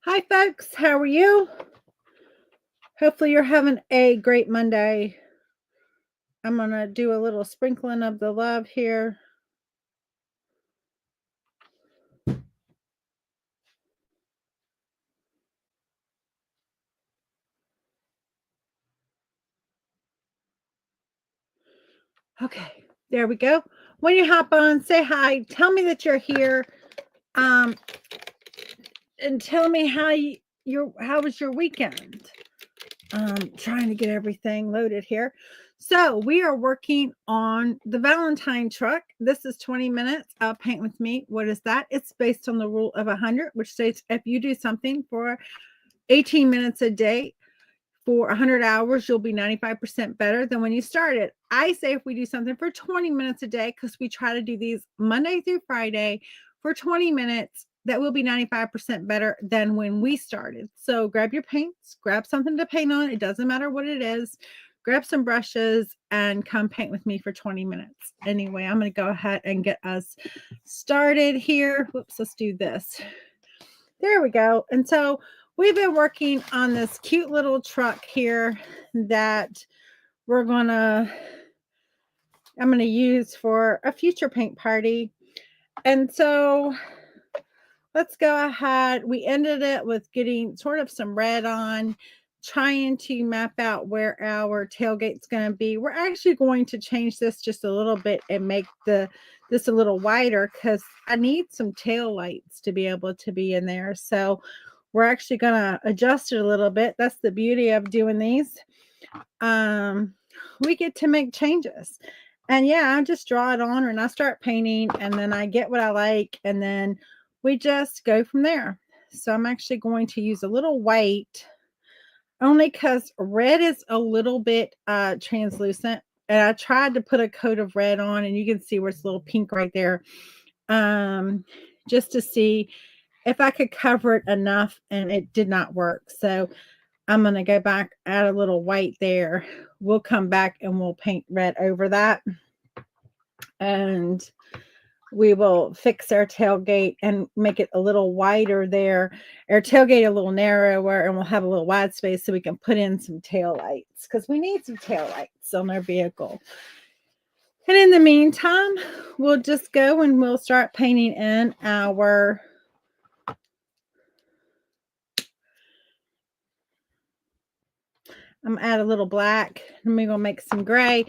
Hi, folks. How are you? Hopefully, you're having a great Monday. I'm going to do a little sprinkling of the love here. Okay, there we go. When you hop on, say hi. Tell me that you're here. Um, and tell me how was your weekend? Trying to get everything loaded here. So we are working on the Valentine truck. This is 20 minutes of paint with me. What is that? It's based on the rule of 100, which states if you do something for 18 minutes a day for 100 hours, you'll be 95% better than when you started. I say if we do something for 20 minutes a day, because we try to do these Monday through Friday for 20 minutes, that will be 95% better than when we started. So grab your paints, grab something to paint on. It doesn't matter what it is. Grab some brushes and come paint with me for 20 minutes. Anyway, I'm going to go ahead and get us started here. Whoops, let's do this. There we go. And so we've been working on this cute little truck here that I'm going to use for a future paint party. And so let's go ahead. We ended it with getting sort of some red on, trying to map out where our tailgate's going to be. We're actually going to change this just a little bit and make this a little wider because I need some tail lights to be able to be in there. So we're actually going to adjust it a little bit. That's the beauty of doing these. We get to make changes. And yeah, I just draw it on and I start painting and then I get what I like and then we just go from there. So I'm actually going to use a little white only because red is a little bit translucent. And I tried to put a coat of red on and you can see where it's a little pink right there. Just to see if I could cover it enough and it did not work. So I'm going to go back, add a little white there. We'll come back and we'll paint red over that. And we will fix our tailgate and make it a little wider there. Our tailgate a little narrower, and we'll have a little wide space so we can put in some tail lights because we need some tail lights on our vehicle. And in the meantime, we'll just go and we'll start painting in our I'm gonna add a little black and we're gonna make some gray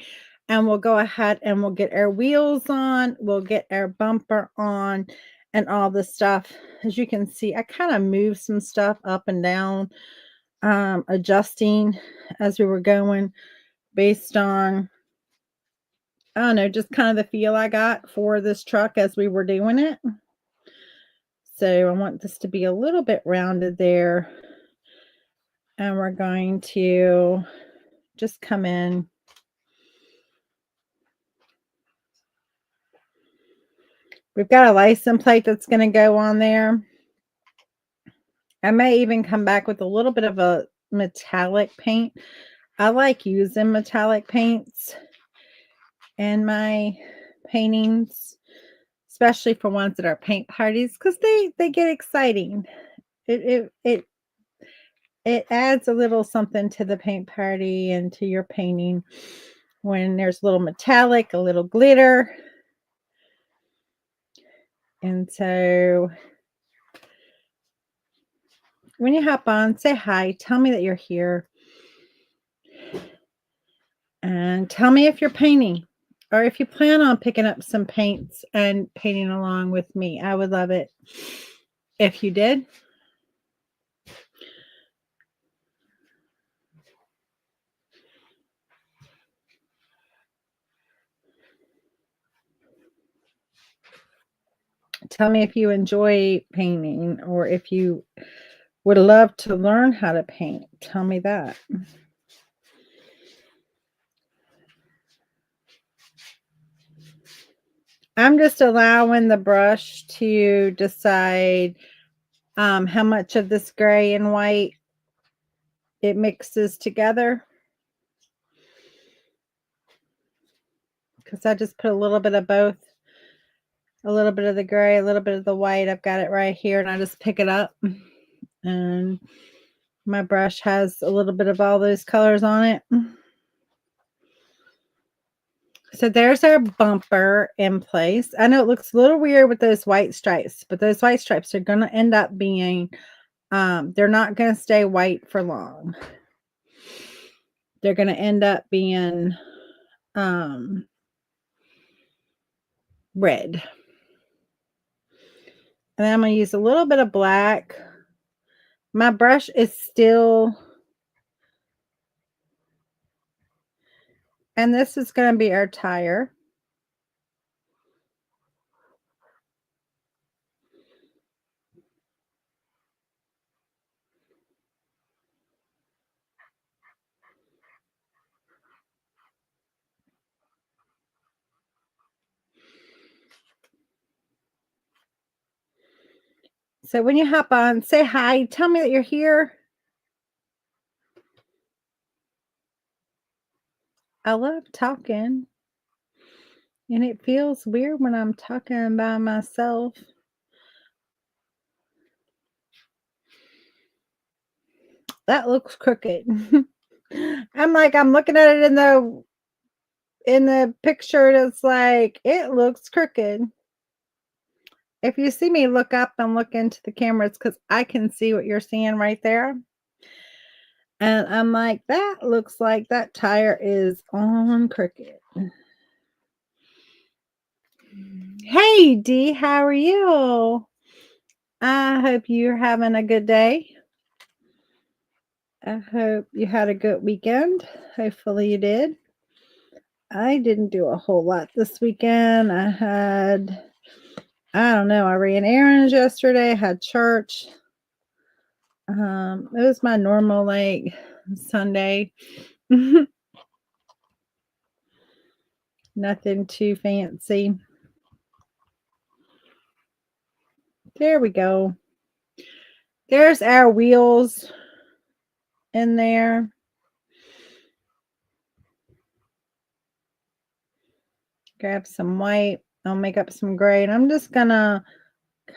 and we'll go ahead and we'll get our wheels on, we'll get our bumper on and all this stuff. As you can see, I kind of moved some stuff up and down, adjusting as we were going based on, I don't know, just kind of the feel I got for this truck as we were doing it. So I want this to be a little bit rounded there. And we're going to just come in. We've got a license plate that's going to go on there. I may even come back with a little bit of a metallic paint. I like using metallic paints in my paintings, especially for ones that are paint parties, because they get exciting. It adds a little something to the paint party and to your painting when there's a little metallic, a little glitter. And so when you hop on, say hi, tell me that you're here. And tell me if you're painting or if you plan on picking up some paints and painting along with me. I would love it if you did. Tell me if you enjoy painting or if you would love to learn how to paint. Tell me that. I'm just allowing the brush to decide how much of this gray and white it mixes together. Because I just put a little bit of both. A little bit of the gray, a little bit of the white. I've got it right here and I just pick it up And my brush has a little bit of all those colors on it. So there's our bumper in place. I know it looks a little weird with those white stripes, but those white stripes are going to end up being, they're not going to stay white for long. They're going to end up being red. And I'm going to use a little bit of black. My brush is still, and this is going to be our tire. So when you hop on, say hi, tell me that you're here. I love talking. And it feels weird when I'm talking by myself. That looks crooked. I'm looking at it in the picture, and it's like, it looks crooked. If you see me look up and look into the camera, it's because I can see what you're seeing right there. And I'm like, that looks like that tire is on crooked. Hey, Dee, how are you? I hope you're having a good day. I hope you had a good weekend. Hopefully you did. I didn't do a whole lot this weekend. I don't know, I ran errands yesterday, had church. It was my normal Sunday. Nothing too fancy. There we go. There's our wheels in there. Grab some white. I'll make up some gray. And I'm just gonna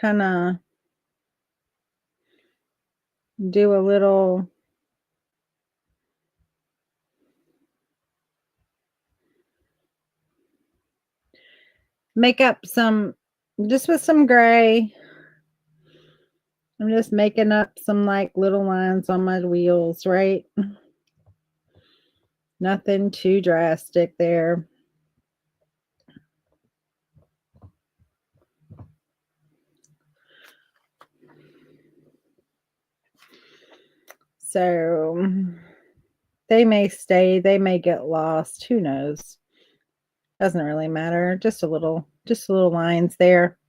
kind of do a little make up some just with some gray. I'm just making up some little lines on my wheels, right? Nothing too drastic there. So they may stay, they may get lost, who knows? Doesn't really matter. Just a little lines there.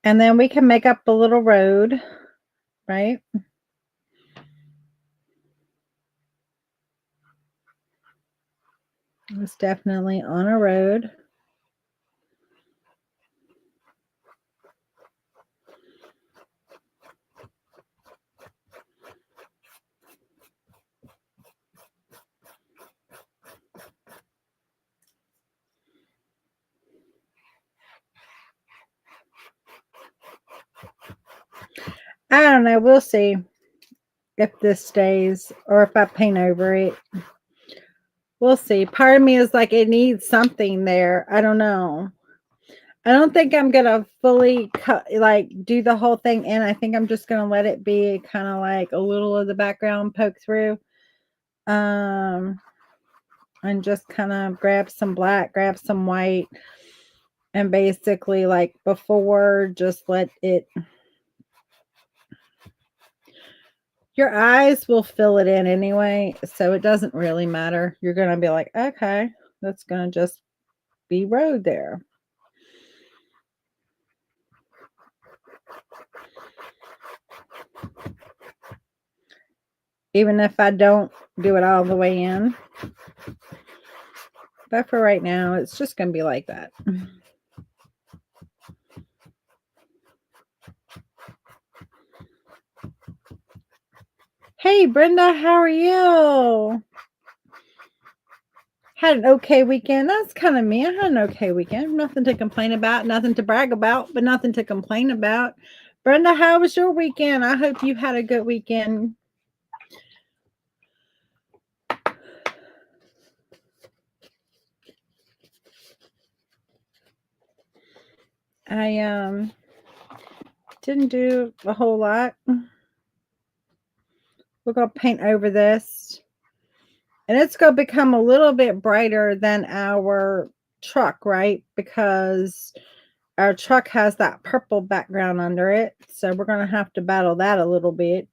And then we can make up a little road, right? It's definitely on a road. I don't know. We'll see if this stays or if I paint over it. We'll see. Part of me is like, it needs something there. I don't know. I don't think I'm going to fully cut, do the whole thing in. I think I'm just going to let it be kind of like a little of the background poke through. And just kind of grab some black, grab some white, and basically before, just let it. Your eyes will fill it in anyway, so it doesn't really matter. You're going to be like, okay, that's going to just be road there. Even if I don't do it all the way in. But for right now, it's just going to be like that. Hey, Brenda, how are you? Had an okay weekend. That's kind of me. I had an okay weekend. Nothing to complain about, nothing to brag about, but nothing to complain about. Brenda, how was your weekend? I hope you had a good weekend. I didn't do a whole lot. We're going to paint over this. And it's going to become a little bit brighter than our truck, right? Because our truck has that purple background under it. So we're going to have to battle that a little bit.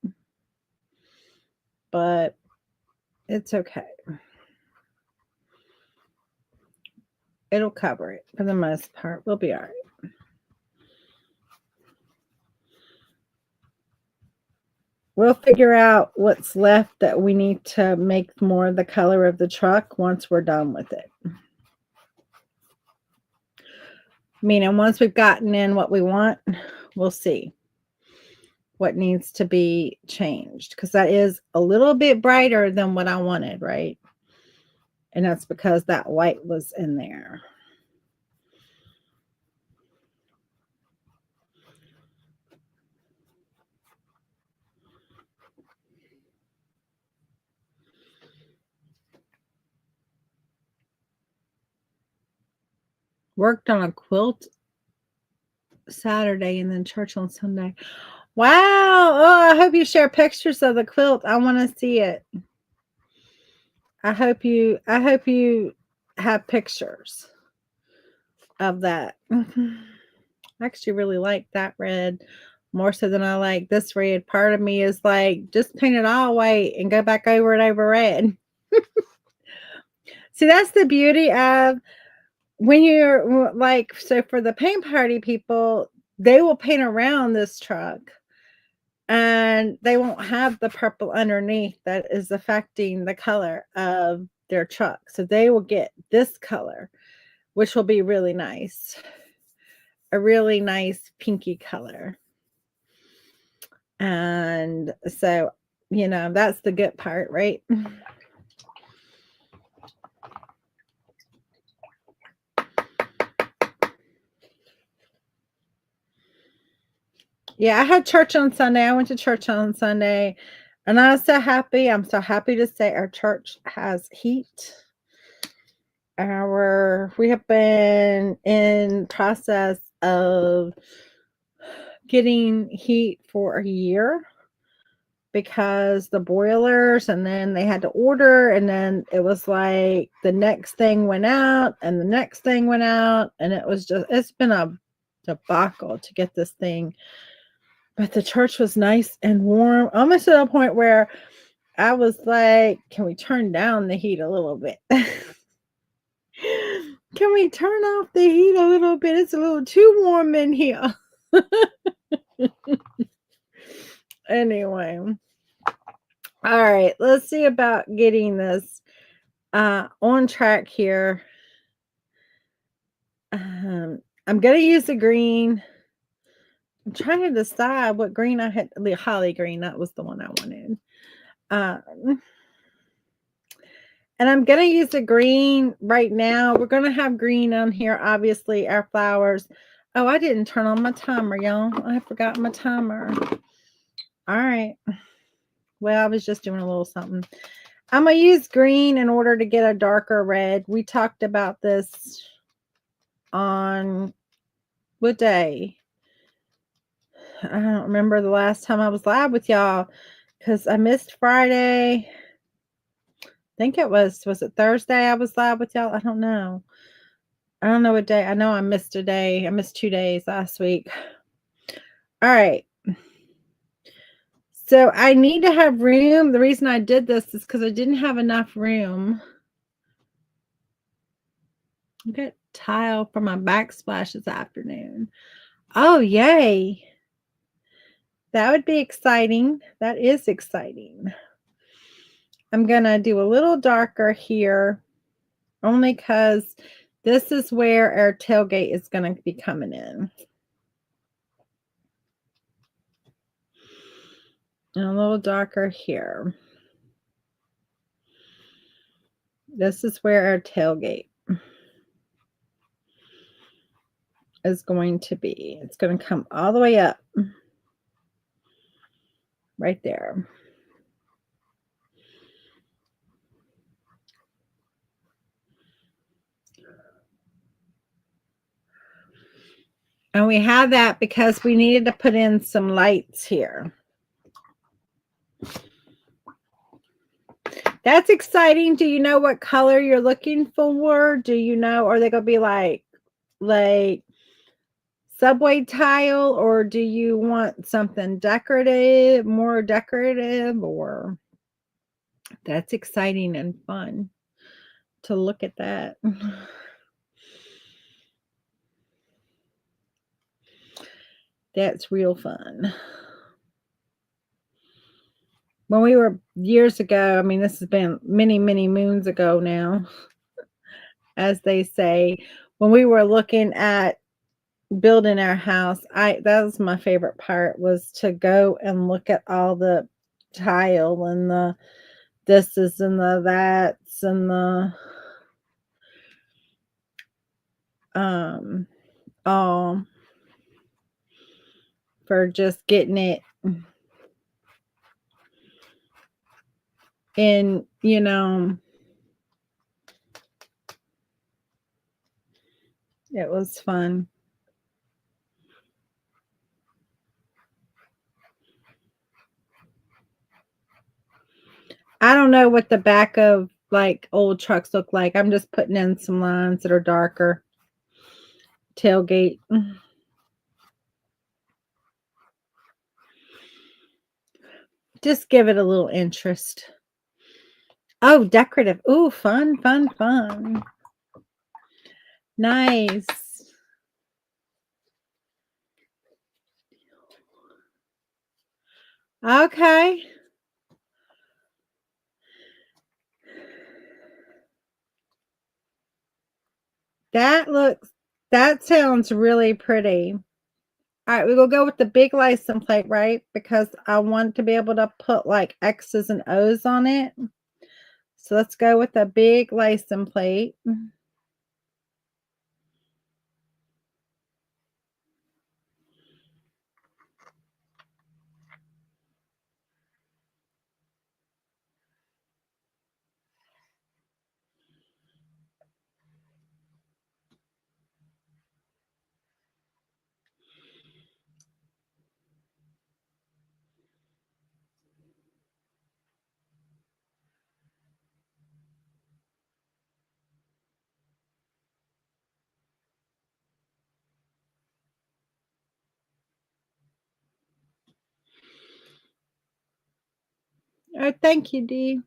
But it's okay. It'll cover it for the most part. We'll be all right. We'll figure out what's left that we need to make more the color of the truck once we're done with it. Meaning once we've gotten in what we want, we'll see what needs to be changed. Because that is a little bit brighter than what I wanted, right? And that's because that white was in there. Worked on a quilt Saturday and then church on Sunday. Wow. Oh, I hope you share pictures of the quilt. I want to see it. I hope you have pictures of that. I actually really like that red more so than I like this red. Part of me is like, just paint it all white and go back over it over red. See, that's the beauty of when you're like, so for the paint party people, they will paint around this truck and they won't have the purple underneath that is affecting the color of their truck. So they will get this color, which will be really nice. A really nice pinky color. And so, you know, that's the good part, right? Yeah, I had church on Sunday. I went to church on Sunday and I was so happy. I'm so happy to say our church has heat. We have been in process of getting heat for a year because the boilers, and then they had to order, and then it was like the next thing went out and the next thing went out, and it's been a debacle to get this thing. But the church was nice and warm, almost to the point where I was like, can we turn down the heat a little bit? Can we turn off the heat a little bit? It's a little too warm in here. Anyway. All right. Let's see about getting this on track here. I'm going to use the green. I'm trying to decide what green I had. The holly green. That was the one I wanted. And I'm going to use the green right now. We're going to have green on here, obviously, our flowers. Oh, I didn't turn on my timer, y'all. I forgot my timer. All right. Well, I was just doing a little something. I'm going to use green in order to get a darker red. We talked about this on what day? I don't remember the last time I was live with y'all because I missed Friday. I think it was it Thursday I was live with y'all? I don't know. I don't know what day. I know I missed a day. I missed 2 days last week. All right. So I need to have room. The reason I did this is because I didn't have enough room. I got tile for my backsplash this afternoon. Oh, yay. That would be exciting. That is exciting. I'm going to do a little darker here only because this is where our tailgate is going to be coming in. And a little darker here. This is where our tailgate is going to be. It's going to come all the way up. right there. And we have that because we needed to put in some lights here. That's exciting. Do you know what color you're looking for? Do you know, are they going to be like subway tile, or do you want something decorative, more decorative, or that's exciting and fun to look at that. That's real fun. When we were years ago, I mean, this has been many, many moons ago now, as they say, when we were looking at building our house, that was my favorite part, was to go and look at all the tile and the thises and the that's and the all for just getting it in, you know, it was fun. I don't know what the back of like old trucks look like. I'm just putting in some lines that are darker. Tailgate. Just give it a little interest. Oh, decorative. Ooh, fun, fun, fun. Nice. Okay. That sounds really pretty. All right, we will go with the big license plate, right? Because I want to be able to put like X's and O's on it. So let's go with the big license plate. Oh, thank you, Dee.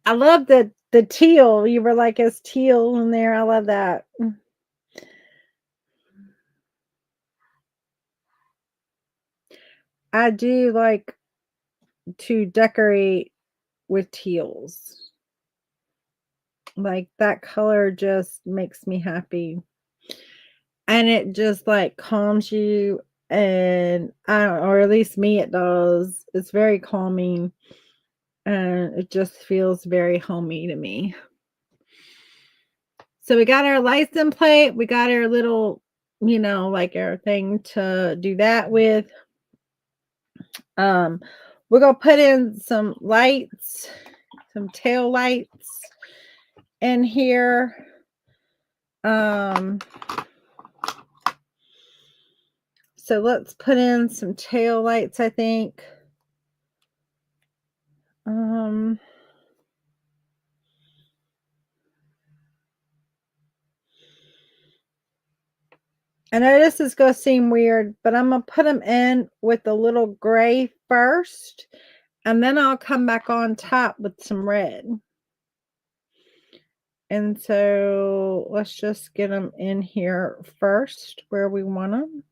I love the teal. You were like, it's teal in there. I love that. I do like to decorate with teals. Like that color just makes me happy. And it just like calms you, and I don't, or at least me it does. It's very calming and it just feels very homey to me. So we got our license plate, we got our little, you know, like our thing to do that with. We're gonna put in some lights, some tail lights in here. So let's put in some tail lights, I think. I know this is going to seem weird, but I'm going to put them in with a little gray first, and then I'll come back on top with some red. And so let's just get them in here first where we want them.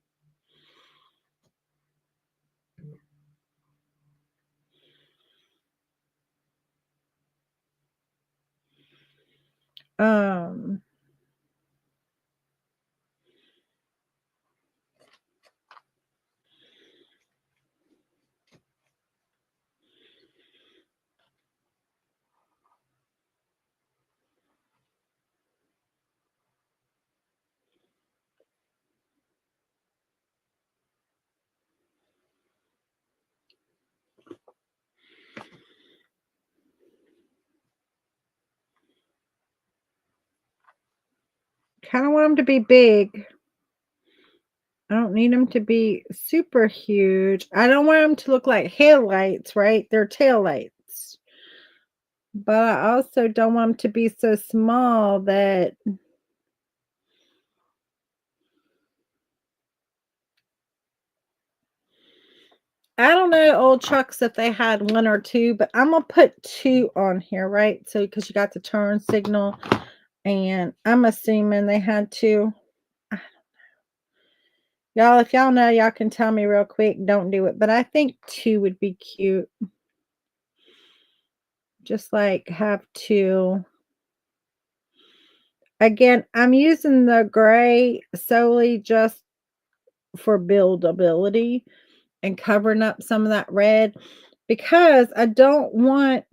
Kind of want them to be big. I don't need them to be super huge. I don't want them to look like headlights, right? They're tail lights. But I also don't want them to be so small that I don't know old trucks if they had one or two, but I'm gonna put two on here, right? So because you got the turn signal, and I'm assuming they had two. Y'all, if y'all know, y'all can tell me real quick. Don't do it, but I think two would be cute. Just like have two. Again, I'm using the gray solely just for buildability and covering up some of that red because I don't want,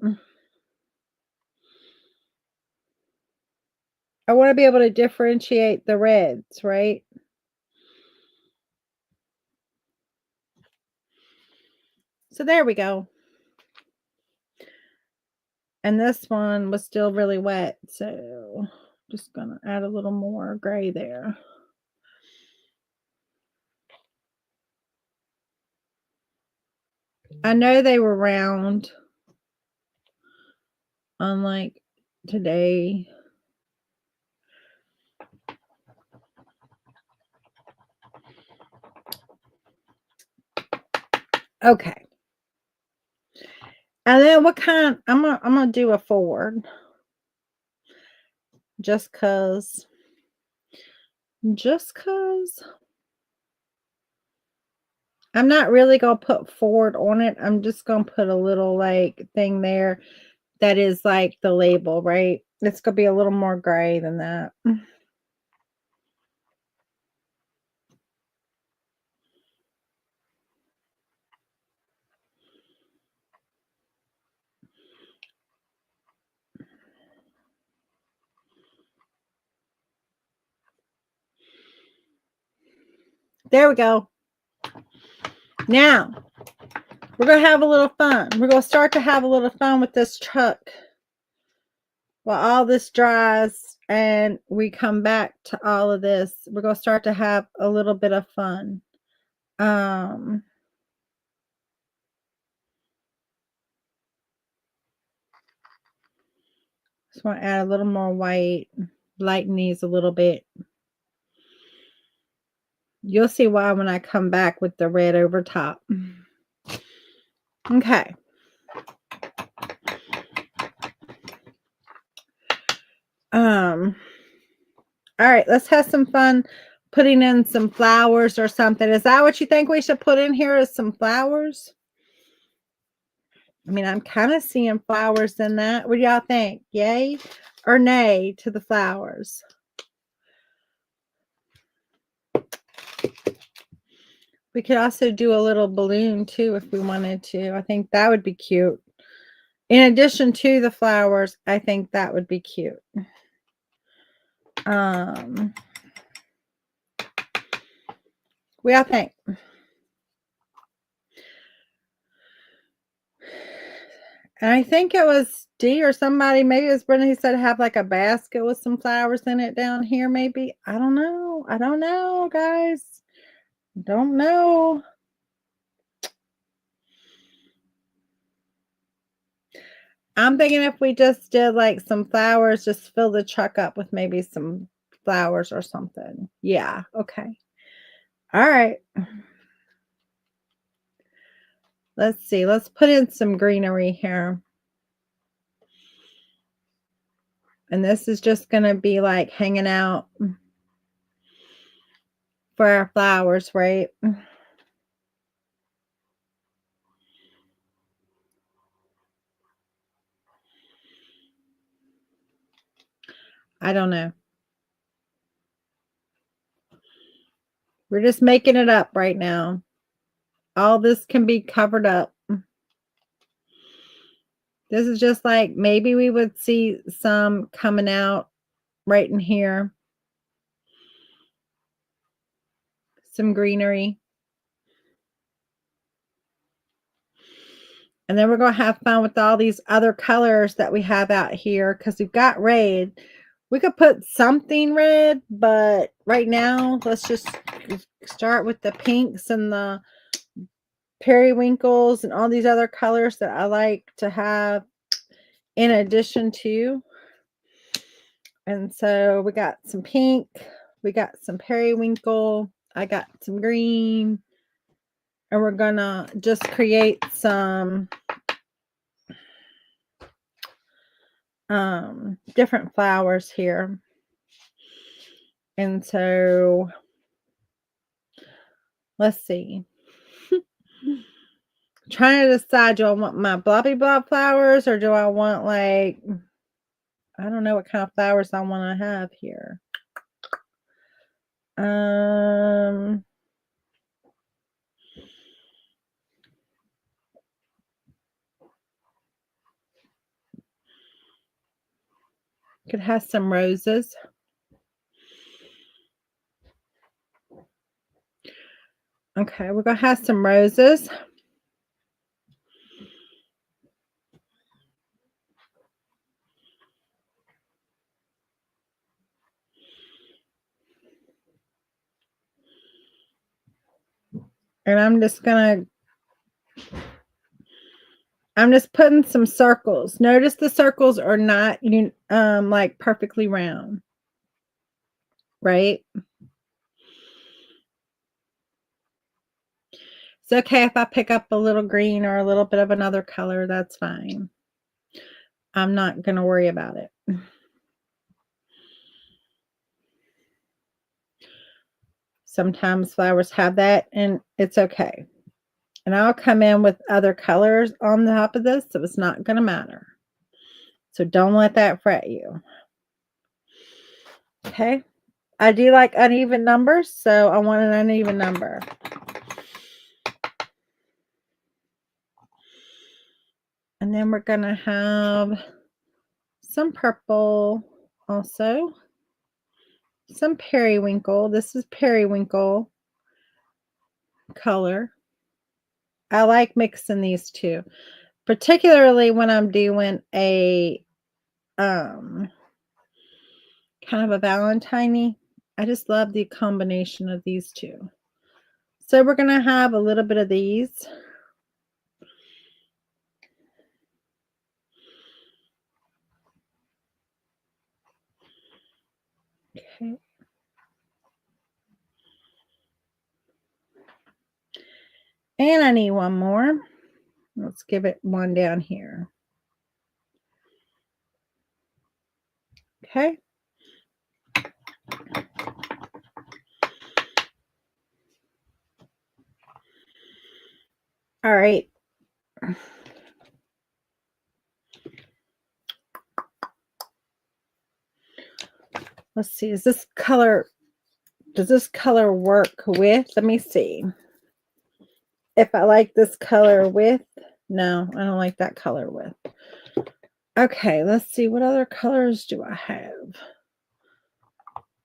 I want to be able to differentiate the reds, right? So there we go. And this one was still really wet, so just gonna add a little more gray there. I know they were round, unlike today. Okay. And then what kind, I'm gonna do a forward. Just cause I'm not really gonna put forward on it. I'm just gonna put a little like thing there that is like the label, right? It's gonna be a little more gray than that. There we go. Now we're gonna have a little fun. We're gonna start to have a little fun with this truck while all this dries and we come back to all of this. We're gonna start to have a little bit of fun. Just want to add a little more white, lighten these a little bit. You'll see why when I come back with the red over top. Okay. All right, let's have some fun putting in some flowers or something. Is that what you think we should put in here, is some flowers? I mean, I'm kind of seeing flowers in that. What do y'all think? Yay or nay to the flowers? We could also do a little balloon too if we wanted to. I think that would be cute. In addition to the flowers, I think that would be cute. What do y'all think? And I think it was D or somebody, maybe it was Brenda, who said have like a basket with some flowers in it down here, maybe. I don't know. I don't know, guys. Don't know. I'm thinking if we just did like some flowers, just fill the truck up with maybe some flowers or something. Yeah, okay. All right. Let's see. Let's put in some greenery here. And this is just going to be like hanging out for our flowers, right? I don't know. We're just making it up right now. All this can be covered up. This is just like maybe we would see some coming out right in here. Some greenery. And then we're going to have fun with all these other colors that we have out here because we've got red. We could put something red, but right now, let's just start with the pinks and the periwinkles and all these other colors that I like to have in addition to. And so we got some pink, we got some periwinkle, I got some green, and we're gonna just create some different flowers here. And so let's see. Trying to decide, do I want my blobby blob flowers or do I want, like, I don't know what kind of flowers I want to have here. Could have some roses. Okay, we're gonna have some roses. And I'm just putting some circles. Notice the circles are not like perfectly round, right? It's okay if I pick up a little green or a little bit of another color, that's fine. I'm not going to worry about it. Sometimes flowers have that and it's okay. And I'll come in with other colors on the top of this, so it's not going to matter. So don't let that fret you. Okay. I do like uneven numbers, so I want an uneven number. And then we're going to have some purple also. Some periwinkle. This is periwinkle color. I like mixing these two, particularly when I'm doing a kind of a Valentine-y. I just love the combination of these two. So we're going to have a little bit of these. Okay. And I need one more. Let's give it one down here. Okay. All right. Let's see. Does this color work with? Let me see. If I like this color with. No, I don't like that color with. Okay, let's see. What other colors do I have?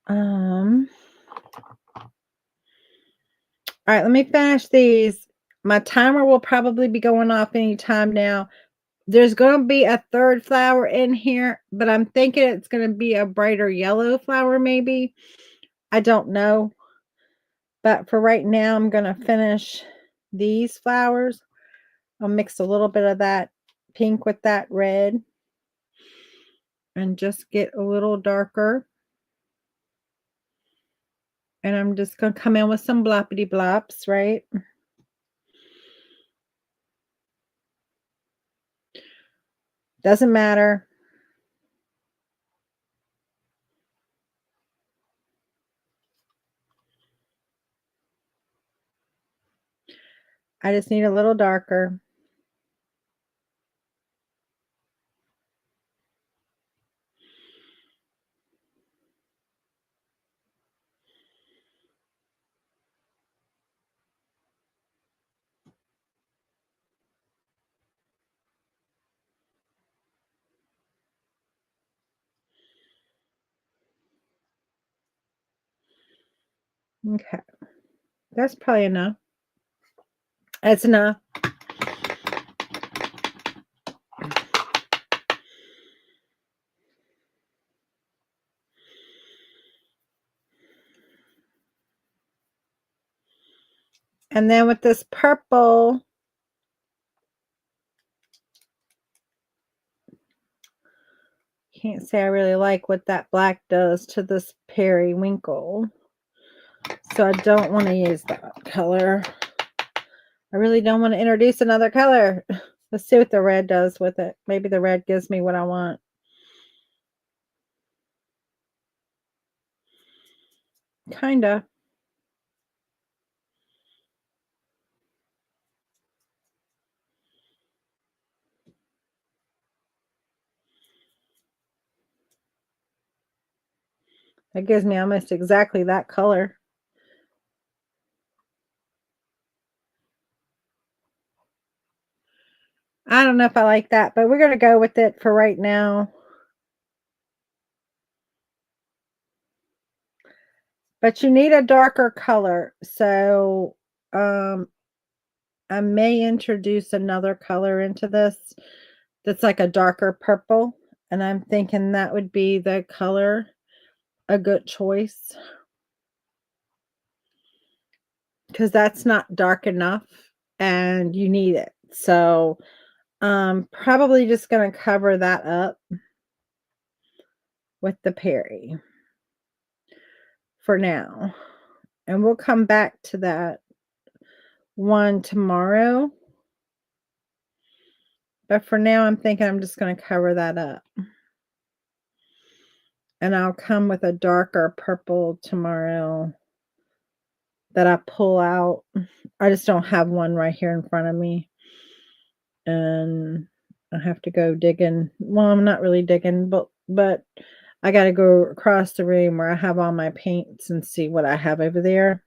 All right, let me finish these. My timer will probably be going off anytime now. There's going to be a third flower in here, but I'm thinking it's going to be a brighter yellow flower maybe. I don't know. But for right now, I'm going to finish these flowers. I'll mix a little bit of that pink with that red and just get a little darker. And I'm just going to come in with some bloppity blops, right? Doesn't matter. I just need a little darker. Okay. That's probably enough. That's enough. And then with this purple, can't say I really like what that black does to this periwinkle. So I don't want to use that color. I really don't want to introduce another color. Let's see what the red does with it. Maybe the red gives me what I want. Kinda. That gives me almost exactly that color. I don't know if I like that, but we're going to go with it for right now. But you need a darker color. So I may introduce another color into this that's like a darker purple. And I'm thinking that would be the color, a good choice. Because that's not dark enough and you need it. So probably just going to cover that up with the Perry for now. And we'll come back to that one tomorrow. But for now, I'm thinking I'm just going to cover that up. And I'll come with a darker purple tomorrow that I pull out. I just don't have one right here in front of me. And I have to go digging. Well, I'm not really digging, but I got to go across the room where I have all my paints and see what I have over there.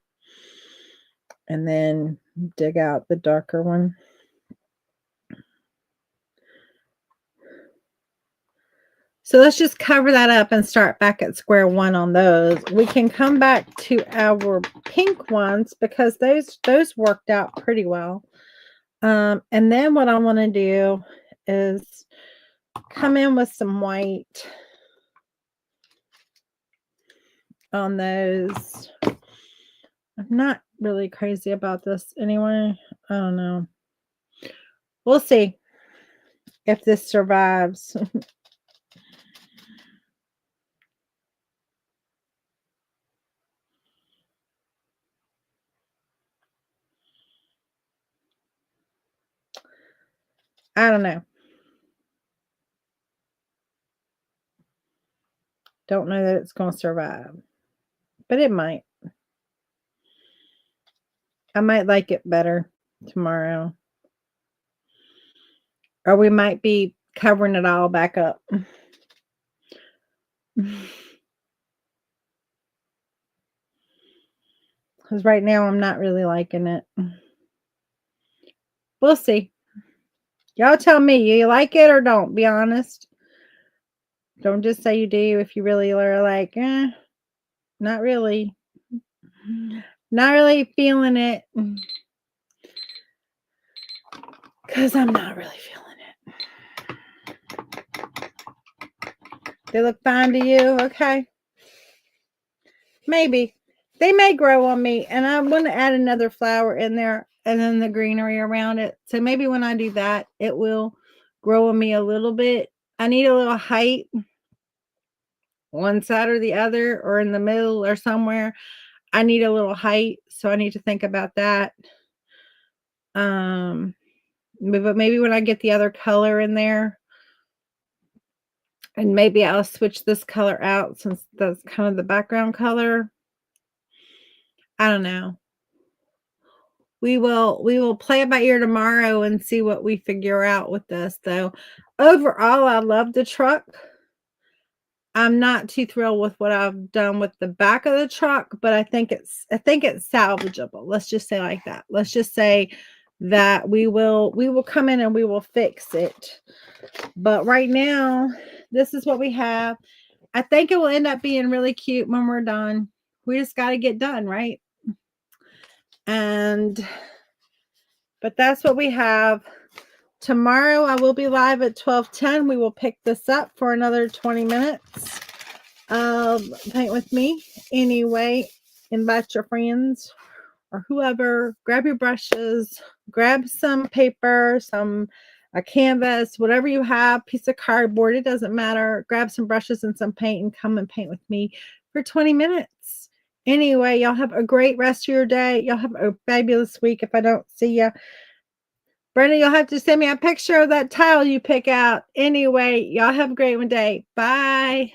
And then dig out the darker one. So let's just cover that up and start back at square one on those. We can come back to our pink ones because those worked out pretty well. And then what I want to do is come in with some white on those. I'm not really crazy about this anyway. I don't know. We'll see if this survives. I don't know. Don't know that it's going to survive, but it might. I might like it better tomorrow. Or we might be covering it all back up. Because right now I'm not really liking it. We'll see. Y'all tell me, you like it or don't? Be honest. Don't just say you do if you really are like, not really. Not really feeling it. Because I'm not really feeling it. They look fine to you? Okay. Maybe. They may grow on me. And I'm going to add another flower in there. And then the greenery around it. So maybe when I do that, it will grow on me a little bit. I need a little height. One side or the other. Or in the middle or somewhere. I need a little height. So I need to think about that. But maybe when I get the other color in there. And maybe I'll switch this color out since that's kind of the background color. I don't know. We will play it by ear tomorrow and see what we figure out with this. Though overall, I love the truck. I'm not too thrilled with what I've done with the back of the truck, but I think it's salvageable. Let's just say like that. Let's just say that we will come in and we will fix it. But right now, this is what we have. I think it will end up being really cute when we're done. We just got to get done, right? But that's what we have. Tomorrow I will be live at 12:10. We will pick this up for another 20 minutes of Paint with Me. Anyway, invite your friends. or whoever, grab your brushes, grab some paper, a canvas, whatever you have, piece of cardboard, it doesn't matter. Grab some brushes and some paint and come and paint with me for 20 minutes. Anyway, y'all have a great rest of your day. Y'all have a fabulous week if I don't see you. Brenda, you'll have to send me a picture of that tile you pick out. Anyway, y'all have a great one day. Bye.